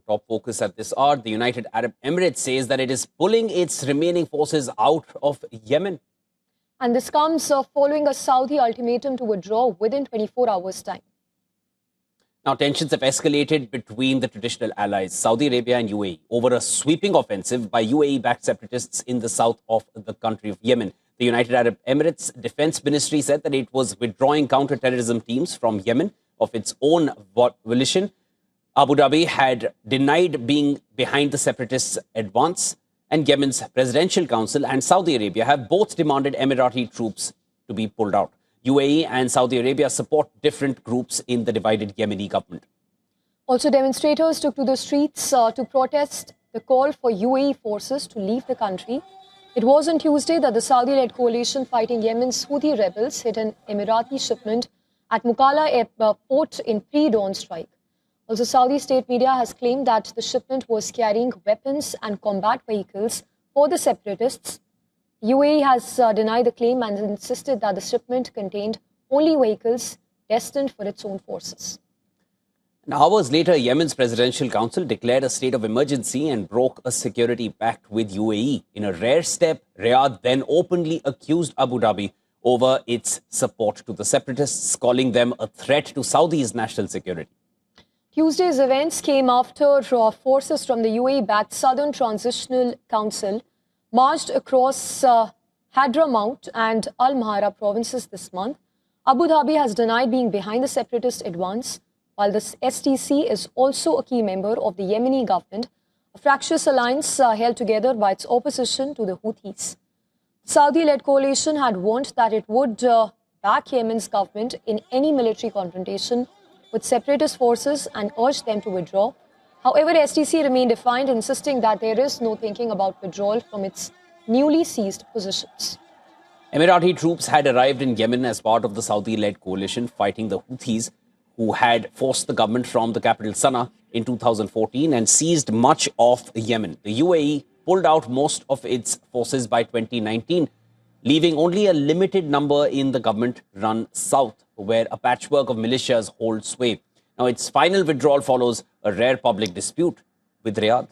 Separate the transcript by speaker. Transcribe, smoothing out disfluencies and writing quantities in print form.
Speaker 1: top focus at this hour. The United Arab Emirates says that it is pulling its remaining forces out of Yemen.
Speaker 2: And this comes following a Saudi ultimatum to withdraw within 24 hours' time.
Speaker 1: Now, tensions have escalated between the traditional allies, Saudi Arabia and UAE, over a sweeping offensive by UAE-backed separatists in the south of the country of Yemen. The United Arab Emirates Defense Ministry said that it was withdrawing counterterrorism teams from Yemen of its own volition. Abu Dhabi had denied being behind the separatists' advance, and Yemen's Presidential Council and Saudi Arabia have both demanded Emirati troops to be pulled out. UAE and Saudi Arabia support different groups in the divided Yemeni government.
Speaker 2: Also, demonstrators took to the streets to protest the call for UAE forces to leave the country. It was on Tuesday that the Saudi-led coalition fighting Yemen's Houthi rebels hit an Emirati shipment at Mukalla airport in pre-dawn strike. Also, Saudi state media has claimed that the shipment was carrying weapons and combat vehicles for the separatists. UAE has denied the claim and insisted that the shipment contained only vehicles destined for its own forces.
Speaker 1: Now, hours later, Yemen's Presidential Council declared a state of emergency and broke a security pact with UAE. In a rare step, Riyadh then openly accused Abu Dhabi over its support to the separatists, calling them a threat to Saudi's national security.
Speaker 2: Tuesday's events came after forces from the UAE-backed Southern Transitional Council marched across Hadramaut and Al Mahara provinces this month. Abu Dhabi has denied being behind the separatist advance, while the STC is also a key member of the Yemeni government, a fractious alliance held together by its opposition to the Houthis. Saudi-led coalition had warned that it would back Yemen's government in any military confrontation with separatist forces and urged them to withdraw. However, STC remained defiant, insisting that there is no thinking about withdrawal from its newly seized positions.
Speaker 1: Emirati troops had arrived in Yemen as part of the Saudi-led coalition fighting the Houthis, who had forced the government from the capital Sana'a in 2014 and seized much of Yemen. The UAE pulled out most of its forces by 2019, leaving only a limited number in the government-run south, where a patchwork of militias hold sway. Now, its final withdrawal follows a rare public dispute with Riyadh.